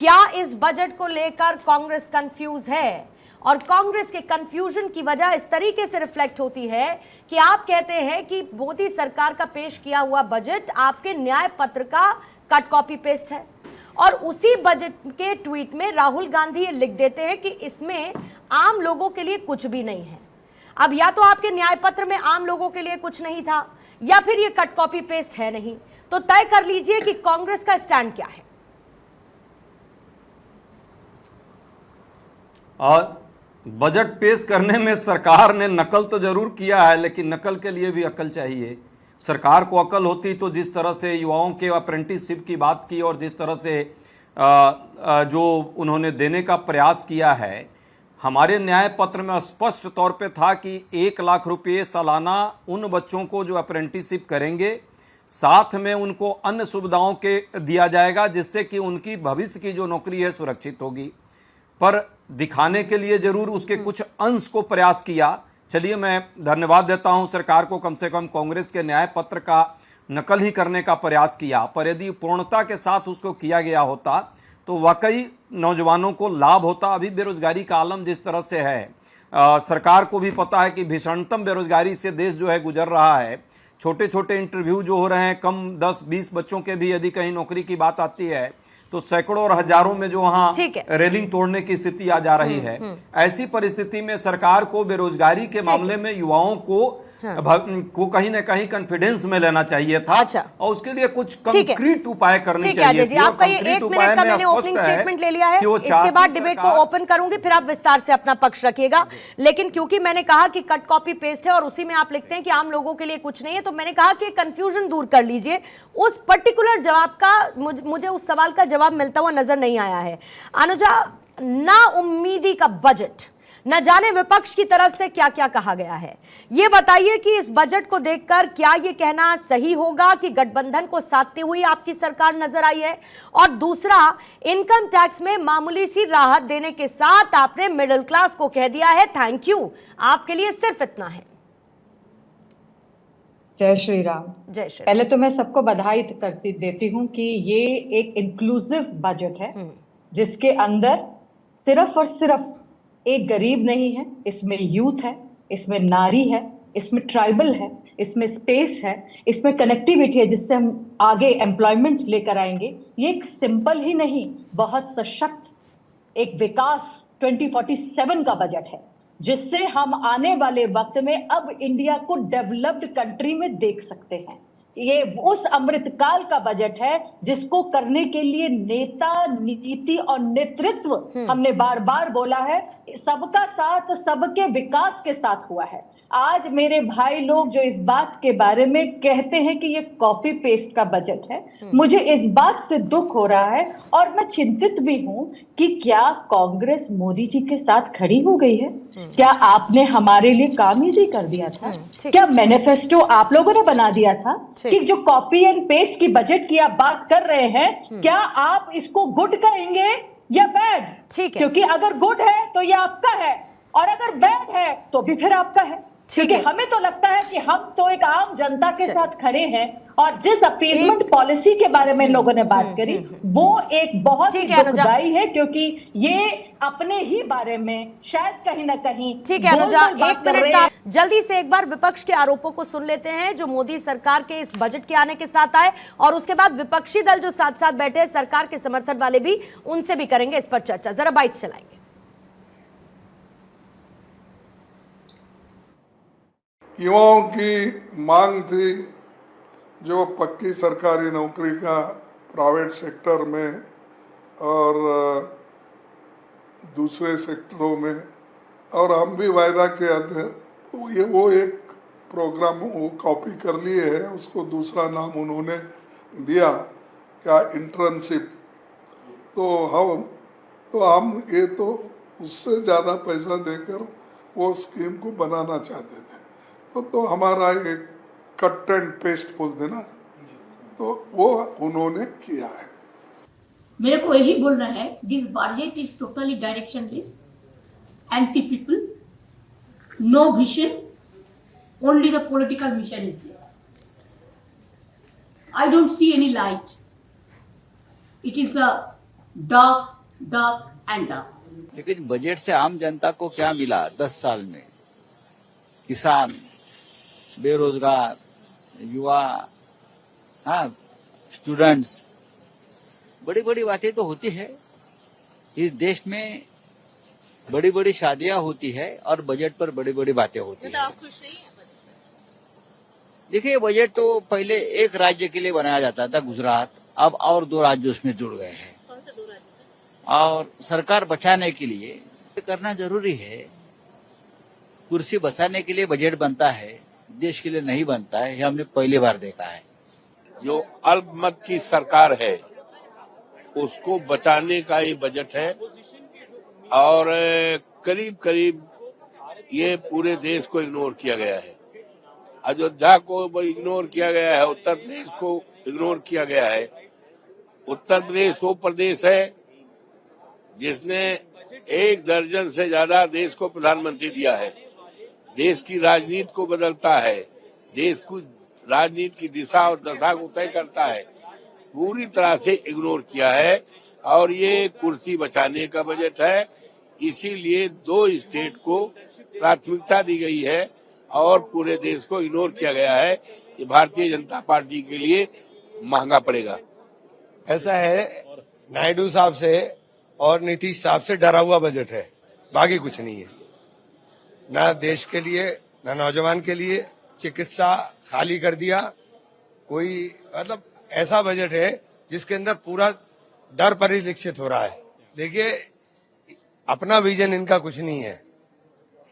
क्या इस बजट को लेकर कांग्रेस कंफ्यूज है? और कांग्रेस के कंफ्यूजन की वजह इस तरीके से रिफ्लेक्ट होती है कि आप कहते हैं कि मोदी सरकार का पेश किया हुआ बजट आपके न्याय पत्र का कट कॉपी पेस्ट है, और उसी बजट के ट्वीट में राहुल गांधी ये लिख देते हैं कि इसमें आम लोगों के लिए कुछ भी नहीं है। अब या तो आपके न्याय पत्र में आम लोगों के लिए कुछ नहीं था, या फिर ये कट कॉपी पेस्ट है नहीं। तो तय कर लीजिए कि कांग्रेस का स्टैंड क्या है। और बजट पेश करने में सरकार ने नकल तो जरूर किया है, लेकिन नकल के लिए भी अकल चाहिए। सरकार को अकल होती तो जिस तरह से युवाओं के अप्रेंटिसशिप की बात की और जिस तरह से जो उन्होंने देने का प्रयास किया है, हमारे न्याय पत्र में स्पष्ट तौर पे था कि 1 लाख रुपये सालाना उन बच्चों को जो अप्रेंटिसशिप करेंगे, साथ में उनको अन्य सुविधाओं के दिया जाएगा, जिससे कि उनकी भविष्य की जो नौकरी है सुरक्षित होगी। पर दिखाने के लिए जरूर उसके कुछ अंश को प्रयास किया। चलिए, मैं धन्यवाद देता हूं सरकार को, कम से कम कांग्रेस के न्याय पत्र का नकल ही करने का प्रयास किया। पर यदि पूर्णता के साथ उसको किया गया होता तो वाकई नौजवानों को लाभ होता। अभी बेरोजगारी का आलम जिस तरह से है, सरकार को भी पता है कि भीषणतम बेरोजगारी से देश जो है गुजर रहा है। छोटे छोटे इंटरव्यू जो हो रहे हैं, कम 10-20 बच्चों के भी यदि कहीं नौकरी की बात आती है तो सैकड़ों और हजारों में जो वहां रेलिंग तोड़ने की स्थिति आ जा रही है। ऐसी परिस्थिति में सरकार को बेरोजगारी के मामले में युवाओं को कहीं ना कहीं कॉन्फिडेंस में लेना चाहिए था। और उसके लिए कुछ कंक्रीट उपाय करने चाहिए थे। आपका ये 1 मिनट का मैंने ओपनिंग स्टेटमेंट ले लिया है, इसके बाद डिबेट को ओपन करूंगी, फिर आप विस्तार से अपना पक्ष रखिएगा। लेकिन क्योंकि मैंने कहा कि कट कॉपी पेस्ट है और उसी में आप लिखते हैं कि आम लोगों के लिए कुछ नहीं है, तो मैंने कहा कि कंफ्यूजन दूर कर लीजिए। उस पर्टिकुलर जवाब का मुझे उस सवाल का जवाब मिलता हुआ नजर नहीं आया है। अनुजा, ना उम्मीदी का बजट, न जाने विपक्ष की तरफ से क्या क्या कहा गया है। ये बताइए कि इस बजट को देखकर क्या ये कहना सही होगा कि गठबंधन को साधती हुई आपकी सरकार नजर आई है? और दूसरा, इनकम टैक्स में मामूली सी राहत देने के साथ आपने मिडिल क्लास को कह दिया है थैंक यू, आपके लिए सिर्फ इतना है। जय श्री राम। जय श्री। पहले तो मैं सबको बधाई देती हूँ कि ये एक इंक्लूसिव बजट है, जिसके अंदर सिर्फ और सिर्फ एक गरीब नहीं है, इसमें यूथ है, इसमें नारी है, इसमें ट्राइबल है, इसमें स्पेस है, इसमें कनेक्टिविटी है, जिससे हम आगे एम्प्लॉयमेंट लेकर आएंगे। ये एक सिंपल ही नहीं, बहुत सशक्त एक विकास 2047 का बजट है, जिससे हम आने वाले वक्त में अब इंडिया को डेवलप्ड कंट्री में देख सकते हैं। ये उस अमृतकाल का बजट है जिसको करने के लिए नेता, नीति और नेतृत्व, हमने बार बार बोला है, सबका साथ सबके विकास के साथ हुआ है। आज मेरे भाई लोग जो इस बात के बारे में कहते हैं कि ये कॉपी पेस्ट का बजट है, मुझे इस बात से दुख हो रहा है और मैं चिंतित भी हूं कि क्या कांग्रेस मोदी जी के साथ खड़ी हो गई है? क्या आपने हमारे लिए काम इजी कर दिया था? क्या मैनिफेस्टो आप लोगों ने बना दिया था कि जो कॉपी एंड पेस्ट की बजट की आप बात कर रहे हैं, क्या आप इसको गुड कहेंगे या बैड? ठीक है, क्योंकि अगर गुड है तो ये आपका है, और अगर बैड है तो भी फिर आपका है। क्योंकि हमें तो लगता है कि हम तो एक आम जनता के साथ खड़े हैं, और जिस अपीजमेंट पॉलिसी के बारे में लोगों ने बात करी वो एक बहुत ही दुखदाई है, क्योंकि ये अपने ही बारे में शायद कहीं ना कहीं। ठीक है अनुजा, 1 मिनट का जल्दी से एक बार विपक्ष के आरोपों को सुन लेते हैं जो मोदी सरकार के इस बजट के आने के साथ आए, और उसके बाद विपक्षी दल जो साथ साथ बैठे हैं, सरकार के समर्थन वाले भी, उनसे भी करेंगे इस पर चर्चा। जरा बाइट्स चलाएंगे। युवाओं की मांग थी जो पक्की सरकारी नौकरी का प्राइवेट सेक्टर में और दूसरे सेक्टरों में, और हम भी वायदा किया था। वो एक प्रोग्राम वो कॉपी कर लिए है, उसको दूसरा नाम उन्होंने दिया क्या, इंटर्नशिप। तो हम ये तो उससे ज़्यादा पैसा देकर वो स्कीम को बनाना चाहते थे। तो हमारा एक कट एंड पेस्ट बोलते ना, तो वो उन्होंने किया है। मेरे को यही बोलना है, this budget is totally directionless, anti people, no vision, only the political mission is there. I don't see any light. It is the dark, dark and dark. लेकिन बजट से आम जनता को क्या मिला 10 साल में? किसान, बेरोजगार, युवा, हाँ, स्टूडेंट्स, बड़ी बड़ी बातें तो होती है इस देश में। बड़ी बड़ी शादियां होती है और बजट पर बड़ी बड़ी बातें होती है। आप खुश नहीं है बजट से? देखिए, बजट तो पहले एक राज्य के लिए बनाया जाता था, गुजरात, अब और 2 राज्य उसमें जुड़ गए हैं। कौन से 2 राज्य से? और सरकार बचाने के लिए ये करना जरूरी है। कुर्सी बचाने के लिए बजट बनता है, देश के लिए नहीं बनता है, ये हमने पहली बार देखा है। जो अल्पमत की सरकार है उसको बचाने का ये बजट है और करीब करीब ये पूरे देश को इग्नोर किया गया है। अयोध्या को इग्नोर किया गया है, उत्तर प्रदेश को इग्नोर किया गया है। उत्तर प्रदेश वो प्रदेश है जिसने 1 दर्जन से ज्यादा देश को प्रधानमंत्री दिया है, देश की राजनीति को बदलता है, देश को राजनीति की दिशा और दशा को तय करता है, पूरी तरह से इग्नोर किया है। और ये कुर्सी बचाने का बजट है, इसीलिए 2 स्टेट को प्राथमिकता दी गई है और पूरे देश को इग्नोर किया गया है। ये भारतीय जनता पार्टी के लिए महंगा पड़ेगा। ऐसा है, नायडू साहब से और नीतीश साहब से डरा हुआ बजट है, बाकी कुछ नहीं है। ना देश के लिए, ना नौजवान के लिए। चिकित्सा खाली कर दिया, कोई मतलब ऐसा बजट है जिसके अंदर पूरा डर परिलक्षित हो रहा है। देखिए, अपना विजन इनका कुछ नहीं है,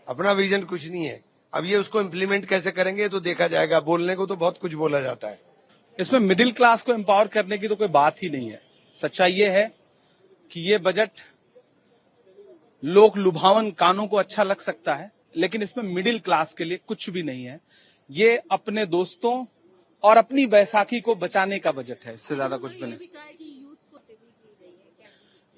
अपना विजन कुछ नहीं है। अब ये उसको इम्प्लीमेंट कैसे करेंगे तो देखा जाएगा। बोलने को तो बहुत कुछ बोला जाता है। इसमें मिडिल क्लास को एम्पावर करने की तो कोई बात ही नहीं है। सच्चाई ये है कि ये बजट लोक लुभावन कानों को अच्छा लग सकता है, लेकिन इसमें मिडिल क्लास के लिए कुछ भी नहीं है। ये अपने दोस्तों और अपनी बैसाखी को बचाने का बजट है, इससे ज्यादा कुछ भी नहीं।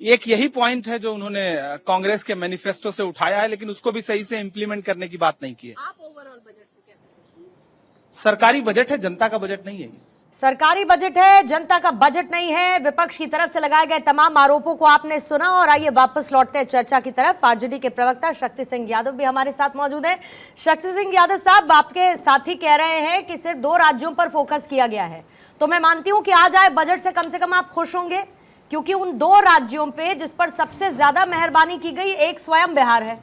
एक यही पॉइंट है जो उन्होंने कांग्रेस के मैनिफेस्टो से उठाया है, लेकिन उसको भी सही से इम्प्लीमेंट करने की बात नहीं की है। आप ओवरऑल बजट को कैसे? सरकारी बजट है, जनता का बजट नहीं है ये। सरकारी बजट है, जनता का बजट नहीं है। विपक्ष की तरफ से लगाए गए तमाम आरोपों को आपने सुना और आइए वापस लौटते हैं चर्चा की तरफ। आरजेडी के प्रवक्ता शक्ति सिंह यादव भी हमारे साथ मौजूद हैं। शक्ति सिंह यादव साहब, आपके साथी कह रहे हैं कि सिर्फ 2 राज्यों पर फोकस किया गया है, तो मैं मानती हूं कि आज आए बजट से कम आप खुश होंगे, क्योंकि उन 2 राज्यों पे जिस पर सबसे ज्यादा मेहरबानी की गई, एक स्वयं बिहार है।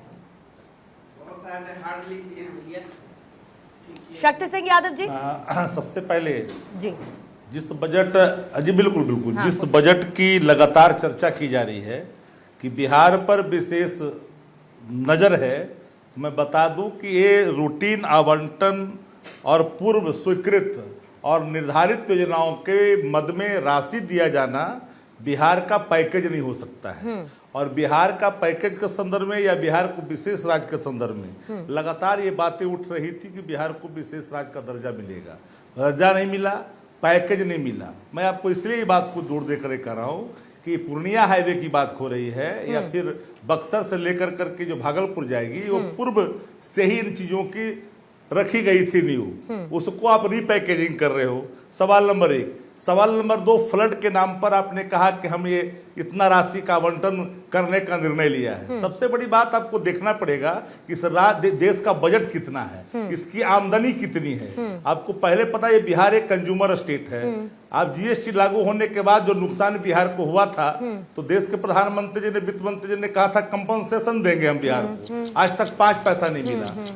शक्ति सिंह यादव जी, सबसे पहले जी जिस बजट जी बिल्कुल जिस बजट की लगातार चर्चा की जा रही है कि बिहार पर विशेष नजर है, मैं बता दूं कि ये रूटीन आवंटन और पूर्व स्वीकृत और निर्धारित योजनाओं के मद में राशि दिया जाना बिहार का पैकेज नहीं हो सकता है। और बिहार का पैकेज के संदर्भ में या बिहार को विशेष राज्य के संदर्भ में लगातार ये बातें उठ रही थी कि बिहार को विशेष राज्य का दर्जा मिलेगा, दर्जा नहीं मिला, पैकेज नहीं मिला। मैं आपको इसलिए ये बात को जोड़ देकर कह रहा हूँ कि पूर्णिया हाईवे की बात हो रही है या फिर बक्सर से लेकर करके जो भागलपुर जाएगी, वो पूर्व से ही इन चीजों की रखी गई थी न्यू, उसको आप रीपैकेजिंग कर रहे हो। सवाल नंबर 1। सवाल नंबर 2, फ्लड के नाम पर आपने कहा कि हम ये इतना राशि का आवंटन करने का निर्णय लिया है। सबसे बड़ी बात आपको देखना पड़ेगा कि इस देश का बजट कितना है, इसकी आमदनी कितनी है। आपको पहले पता है ये बिहार एक कंज्यूमर स्टेट है। आप जीएसटी लागू होने के बाद जो नुकसान बिहार को हुआ था, तो देश के प्रधानमंत्री जी ने, वित्त मंत्री जी ने कहा था कंपनसेशन देंगे हम बिहार को। आज तक 5 पैसा नहीं मिला।